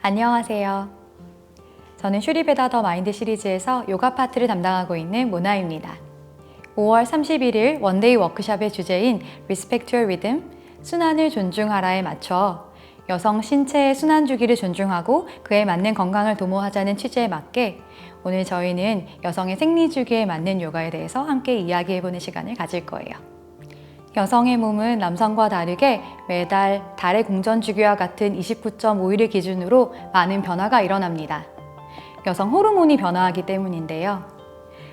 안녕하세요. 저는 슈리베다 더 마인드 시리즈에서 요가 파트를 담당하고 있는 모나입니다. 5월 31일 원데이 워크숍의 주제인 Respect Your Rhythm, 순환을 존중하라에 맞춰 여성 신체의 순환 주기를 존중하고 그에 맞는 건강을 도모하자는 취지에 맞게 오늘 저희는 여성의 생리 주기에 맞는 요가에 대해서 함께 이야기해보는 시간을 가질 거예요. 여성의 몸은 남성과 다르게 매달 달의 공전 주기와 같은 29.5일을 기준으로 많은 변화가 일어납니다. 여성 호르몬이 변화하기 때문인데요.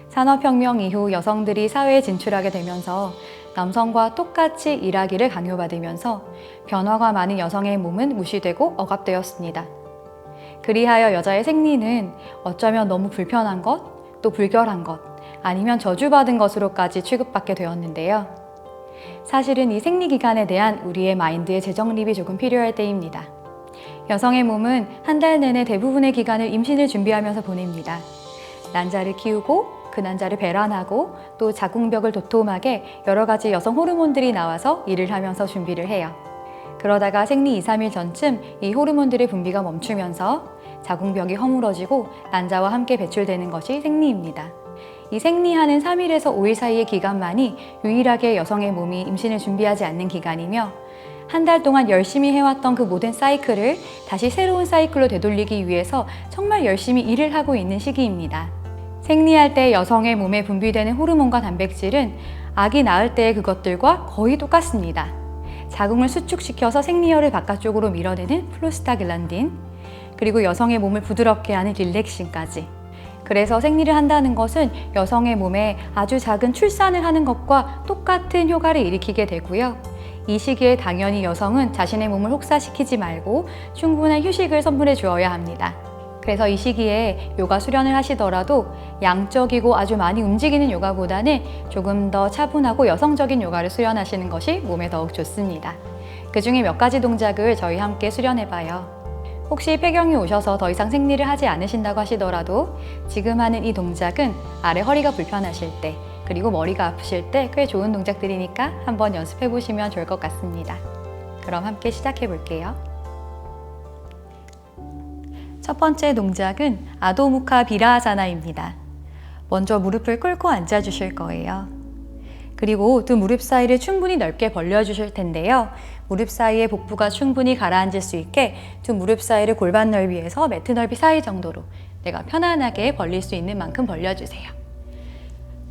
산업혁명 이후 여성들이 사회에 진출하게 되면서 남성과 똑같이 일하기를 강요받으면서 변화가 많은 여성의 몸은 무시되고 억압되었습니다. 그리하여 여자의 생리는 어쩌면 너무 불편한 것, 또 불결한 것, 아니면 저주받은 것으로까지 취급받게 되었는데요. 사실은 이 생리 기간에 대한 우리의 마인드의 재정립이 조금 필요할 때입니다. 여성의 몸은 한 달 내내 대부분의 기간을 임신을 준비하면서 보냅니다. 난자를 키우고 그 난자를 배란하고 또 자궁벽을 도톰하게 여러 가지 여성 호르몬들이 나와서 일을 하면서 준비를 해요. 그러다가 생리 2, 3일 전쯤 이 호르몬들의 분비가 멈추면서 자궁벽이 허물어지고 난자와 함께 배출되는 것이 생리입니다. 이 생리하는 3일에서 5일 사이의 기간만이 유일하게 여성의 몸이 임신을 준비하지 않는 기간이며 한 달 동안 열심히 해왔던 그 모든 사이클을 다시 새로운 사이클로 되돌리기 위해서 정말 열심히 일을 하고 있는 시기입니다. 생리할 때 여성의 몸에 분비되는 호르몬과 단백질은 아기 낳을 때의 그것들과 거의 똑같습니다. 자궁을 수축시켜서 생리혈을 바깥쪽으로 밀어내는 프로스타글란딘, 그리고 여성의 몸을 부드럽게 하는 릴렉신까지. 그래서 생리를 한다는 것은 여성의 몸에 아주 작은 출산을 하는 것과 똑같은 효과를 일으키게 되고요. 이 시기에 당연히 여성은 자신의 몸을 혹사시키지 말고 충분한 휴식을 선물해 주어야 합니다. 그래서 이 시기에 요가 수련을 하시더라도 양적이고 아주 많이 움직이는 요가보다는 조금 더 차분하고 여성적인 요가를 수련하시는 것이 몸에 더욱 좋습니다. 그 중에 몇 가지 동작을 저희 함께 수련해 봐요. 혹시 폐경이 오셔서 더 이상 생리를 하지 않으신다고 하시더라도 지금 하는 이 동작은 아래 허리가 불편하실 때 그리고 머리가 아프실 때 꽤 좋은 동작들이니까 한번 연습해 보시면 좋을 것 같습니다. 그럼 함께 시작해 볼게요. 첫 번째 동작은 아도무카 비라하사나입니다. 먼저 무릎을 꿇고 앉아 주실 거예요. 그리고 두 무릎 사이를 충분히 넓게 벌려 주실 텐데요. 무릎 사이에 복부가 충분히 가라앉을 수 있게 두 무릎 사이를 골반 넓이에서 매트 넓이 사이 정도로 내가 편안하게 벌릴 수 있는 만큼 벌려주세요.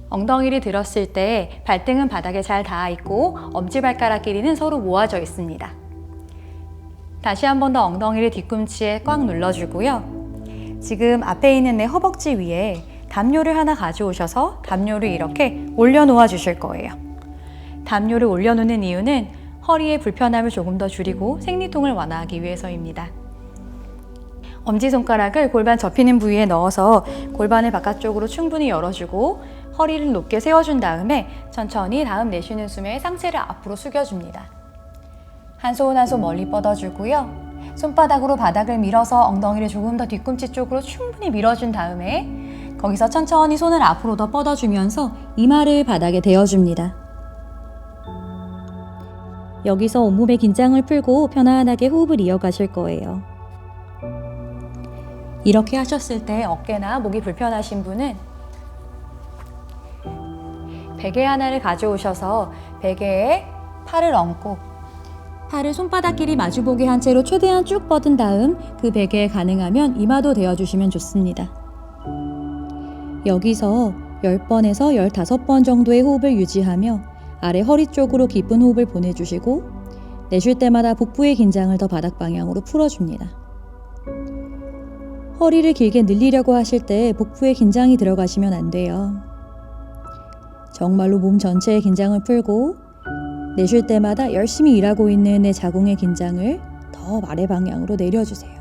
엉덩이를 들었을 때 발등은 바닥에 잘 닿아 있고 엄지발가락 길이는 서로 모아져 있습니다. 다시 한 번 더 엉덩이를 뒤꿈치에 꽉 눌러주고요. 지금 앞에 있는 내 허벅지 위에 담요를 하나 가져오셔서 담요를 이렇게 올려놓아 주실 거예요. 담요를 올려놓는 이유는 허리의 불편함을 조금 더 줄이고 생리통을 완화하기 위해서입니다. 엄지손가락을 골반 접히는 부위에 넣어서 골반을 바깥쪽으로 충분히 열어주고 허리를 높게 세워준 다음에 천천히 다음 내쉬는 숨에 상체를 앞으로 숙여줍니다. 한 손 한 손 멀리 뻗어주고요. 손바닥으로 바닥을 밀어서 엉덩이를 조금 더 뒤꿈치 쪽으로 충분히 밀어준 다음에 거기서 천천히 손을 앞으로 더 뻗어주면서 이마를 바닥에 대어줍니다. 여기서 온몸의 긴장을 풀고 편안하게 호흡을 이어가실 거예요. 이렇게 하셨을 때 어깨나 목이 불편하신 분은 베개 하나를 가져오셔서 베개에 팔을 얹고 팔을 손바닥끼리 마주보게 한 채로 최대한 쭉 뻗은 다음 그 베개에 가능하면 이마도 대어주시면 좋습니다. 여기서 10번에서 15번 정도의 호흡을 유지하며 아래 허리 쪽으로 깊은 호흡을 보내주시고 내쉴 때마다 복부의 긴장을 더 바닥 방향으로 풀어줍니다. 허리를 길게 늘리려고 하실 때 복부에 긴장이 들어가시면 안 돼요. 정말로 몸 전체의 긴장을 풀고 내쉴 때마다 열심히 일하고 있는 내 자궁의 긴장을 더 아래 방향으로 내려주세요.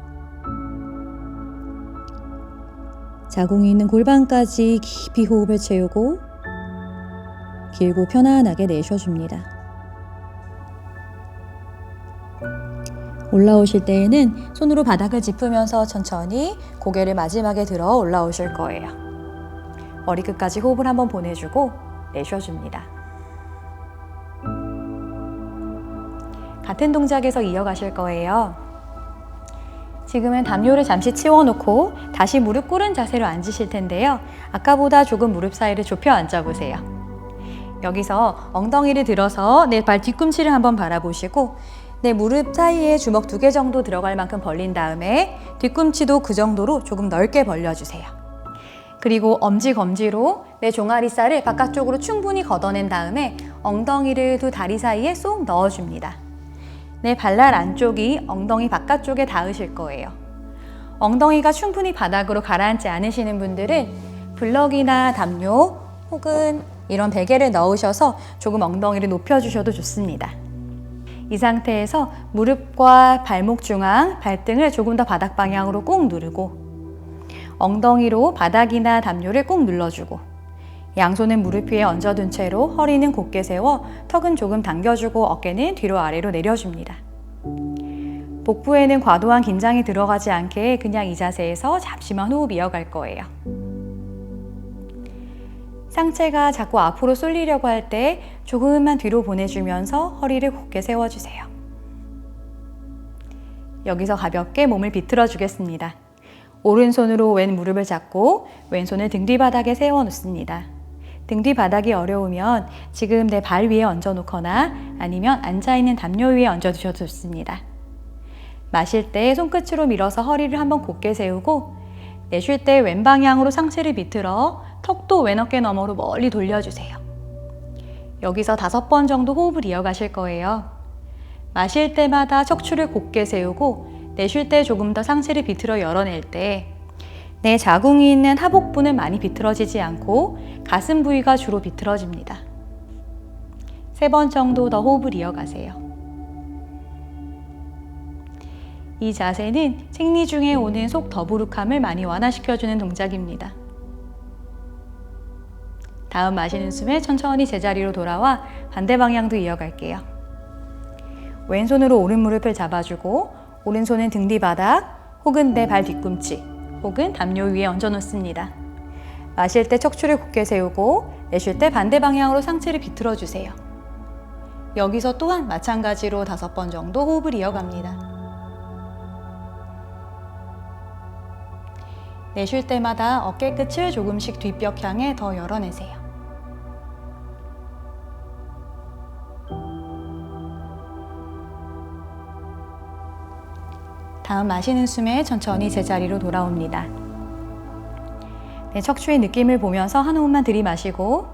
자궁이 있는 골반까지 깊이 호흡을 채우고 길고 편안하게 내쉬어줍니다. 올라오실 때에는 손으로 바닥을 짚으면서 천천히 고개를 마지막에 들어 올라오실 거예요. 머리끝까지 호흡을 한번 보내주고 내쉬어줍니다. 같은 동작에서 이어가실 거예요. 지금은 담요를 잠시 치워놓고 다시 무릎 꿇은 자세로 앉으실 텐데요. 아까보다 조금 무릎 사이를 좁혀 앉아보세요. 여기서 엉덩이를 들어서 내 발 뒤꿈치를 한번 바라보시고 내 무릎 사이에 주먹 2개 정도 들어갈 만큼 벌린 다음에 뒤꿈치도 그 정도로 조금 넓게 벌려주세요. 그리고 엄지 검지로 내 종아리살을 바깥쪽으로 충분히 걷어낸 다음에 엉덩이를 두 다리 사이에 쏙 넣어줍니다. 내 발날 안쪽이 엉덩이 바깥쪽에 닿으실 거예요. 엉덩이가 충분히 바닥으로 가라앉지 않으시는 분들은 블럭이나 담요 혹은 이런 베개를 넣으셔서 조금 엉덩이를 높여주셔도 좋습니다. 이 상태에서 무릎과 발목 중앙, 발등을 조금 더 바닥 방향으로 꾹 누르고 엉덩이로 바닥이나 담요를 꾹 눌러주고 양손은 무릎 위에 얹어둔 채로 허리는 곧게 세워 턱은 조금 당겨주고 어깨는 뒤로 아래로 내려줍니다. 복부에는 과도한 긴장이 들어가지 않게 그냥 이 자세에서 잠시만 호흡 이어갈 거예요. 상체가 자꾸 앞으로 쏠리려고 할 때 조금만 뒤로 보내주면서 허리를 곧게 세워주세요. 여기서 가볍게 몸을 비틀어 주겠습니다. 오른손으로 왼 무릎을 잡고 왼손을 등 뒤 바닥에 세워 놓습니다. 등 뒤 바닥이 어려우면 지금 내 발 위에 얹어 놓거나 아니면 앉아있는 담요 위에 얹어 두셔도 좋습니다. 마실 때 손끝으로 밀어서 허리를 한번 곧게 세우고 내쉴 때 왼 방향으로 상체를 비틀어 턱도 왼 어깨 너머로 멀리 돌려주세요. 여기서 5번 정도 호흡을 이어가실 거예요. 마실 때마다 척추를 곧게 세우고 내쉴 때 조금 더 상체를 비틀어 열어낼 때 내 자궁이 있는 하복부는 많이 비틀어지지 않고 가슴 부위가 주로 비틀어집니다. 3번 정도 더 호흡을 이어가세요. 이 자세는 생리 중에 오는 속 더부룩함을 많이 완화시켜주는 동작입니다. 다음 마시는 숨에 천천히 제자리로 돌아와 반대 방향도 이어갈게요. 왼손으로 오른 무릎을 잡아주고 오른손은 등 뒤 바닥 혹은 내 발 뒤꿈치 혹은 담요 위에 얹어 놓습니다. 마실 때 척추를 곧게 세우고 내쉴 때 반대 방향으로 상체를 비틀어 주세요. 여기서 또한 마찬가지로 5번 정도 호흡을 이어갑니다. 내쉴 때마다 어깨 끝을 조금씩 뒷벽 향해 더 열어내세요. 다음 마시는 숨에 천천히 제자리로 돌아옵니다. 내 척추의 느낌을 보면서 한 호흡만 들이마시고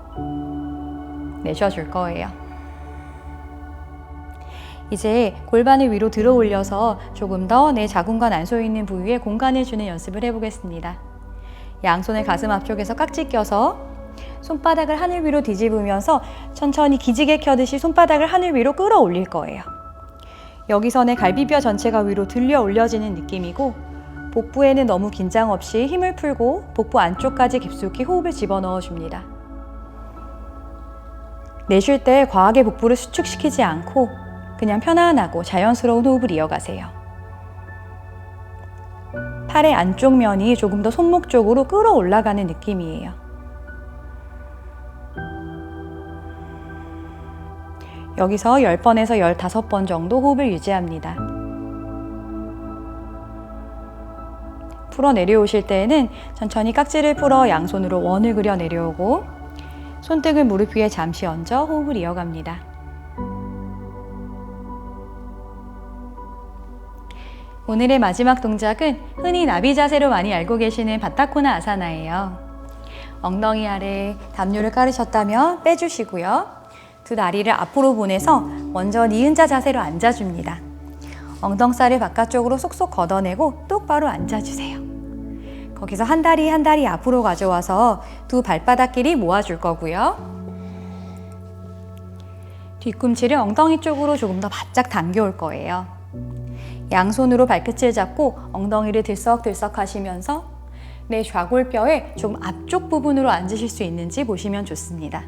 내쉬어줄 거예요. 이제 골반을 위로 들어 올려서 조금 더 내 자궁과 난소에 있는 부위에 공간을 주는 연습을 해보겠습니다. 양손을 가슴 앞쪽에서 깍지 껴서 손바닥을 하늘 위로 뒤집으면서 천천히 기지개 켜듯이 손바닥을 하늘 위로 끌어올릴 거예요. 여기서 내 갈비뼈 전체가 위로 들려 올려지는 느낌이고 복부에는 너무 긴장 없이 힘을 풀고 복부 안쪽까지 깊숙이 호흡을 집어넣어 줍니다. 내쉴 때 과하게 복부를 수축시키지 않고 그냥 편안하고 자연스러운 호흡을 이어가세요. 팔의 안쪽 면이 조금 더 손목 쪽으로 끌어올라가는 느낌이에요. 여기서 10번에서 15번 정도 호흡을 유지합니다. 풀어 내려오실 때에는 천천히 깍지를 풀어 양손으로 원을 그려 내려오고 손등을 무릎 위에 잠시 얹어 호흡을 이어갑니다. 오늘의 마지막 동작은 흔히 나비 자세로 많이 알고 계시는 바타코나 아사나예요. 엉덩이 아래 담요를 깔으셨다면 빼주시고요. 두 다리를 앞으로 보내서 먼저 니은자 자세로 앉아줍니다. 엉덩살을 바깥쪽으로 쏙쏙 걷어내고 똑바로 앉아주세요. 거기서 한 다리 한 다리 앞으로 가져와서 두 발바닥끼리 모아줄 거고요. 뒤꿈치를 엉덩이 쪽으로 조금 더 바짝 당겨올 거예요. 양손으로 발끝을 잡고 엉덩이를 들썩들썩 하시면서 내 좌골뼈의 좀 앞쪽 부분으로 앉으실 수 있는지 보시면 좋습니다.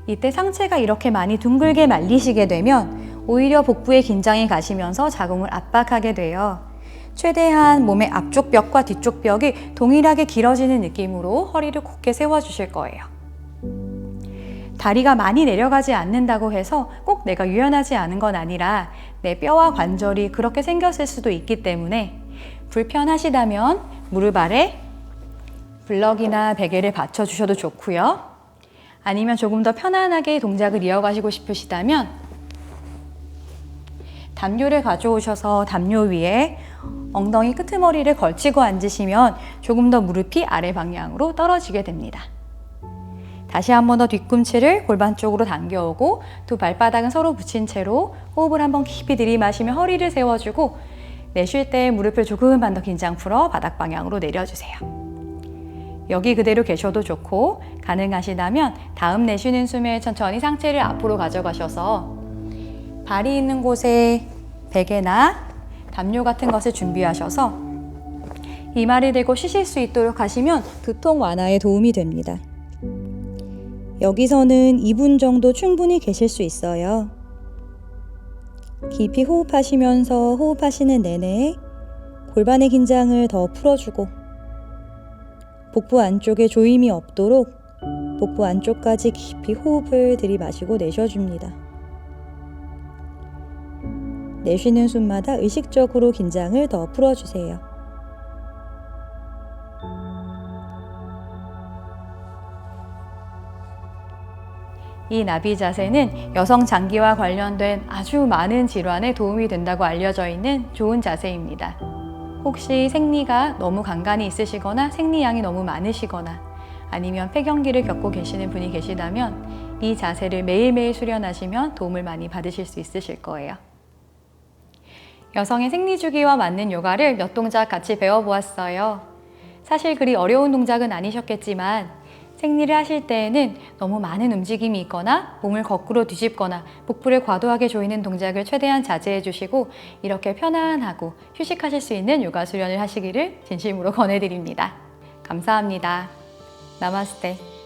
이때 상체가 이렇게 많이 둥글게 말리시게 되면 오히려 복부에 긴장이 가시면서 자궁을 압박하게 돼요. 최대한 몸의 앞쪽 벽과 뒤쪽 벽이 동일하게 길어지는 느낌으로 허리를 곧게 세워주실 거예요. 다리가 많이 내려가지 않는다고 해서 꼭 내가 유연하지 않은 건 아니라 내 뼈와 관절이 그렇게 생겼을 수도 있기 때문에 불편하시다면 무릎 아래 블럭이나 베개를 받쳐주셔도 좋고요. 아니면 조금 더 편안하게 동작을 이어가시고 싶으시다면 담요를 가져오셔서 담요 위에 엉덩이 끄트머리를 걸치고 앉으시면 조금 더 무릎이 아래 방향으로 떨어지게 됩니다. 다시 한 번 더 뒤꿈치를 골반 쪽으로 당겨오고 두 발바닥은 서로 붙인 채로 호흡을 한번 깊이 들이마시며 허리를 세워주고 내쉴 때 무릎을 조금만 더 긴장 풀어 바닥 방향으로 내려주세요. 여기 그대로 계셔도 좋고 가능하시다면 다음 내쉬는 숨에 천천히 상체를 앞으로 가져가셔서 발이 있는 곳에 베개나 담요 같은 것을 준비하셔서 이마를 대고 쉬실 수 있도록 하시면 두통 완화에 도움이 됩니다. 여기서는 2분 정도 충분히 계실 수 있어요. 깊이 호흡하시면서 호흡하시는 내내 골반의 긴장을 더 풀어주고 복부 안쪽에 조임이 없도록 복부 안쪽까지 깊이 호흡을 들이마시고 내쉬어줍니다. 내쉬는 숨마다 의식적으로 긴장을 더 풀어주세요. 이 나비 자세는 여성 장기와 관련된 아주 많은 질환에 도움이 된다고 알려져 있는 좋은 자세입니다. 혹시 생리가 너무 간간이 있으시거나 생리량이 너무 많으시거나 아니면 폐경기를 겪고 계시는 분이 계시다면 이 자세를 매일매일 수련하시면 도움을 많이 받으실 수 있으실 거예요. 여성의 생리 주기와 맞는 요가를 몇 동작 같이 배워보았어요. 사실 그리 어려운 동작은 아니셨겠지만 생리를 하실 때에는 너무 많은 움직임이 있거나 몸을 거꾸로 뒤집거나 복부를 과도하게 조이는 동작을 최대한 자제해 주시고 이렇게 편안하고 휴식하실 수 있는 요가 수련을 하시기를 진심으로 권해드립니다. 감사합니다. 나마스테.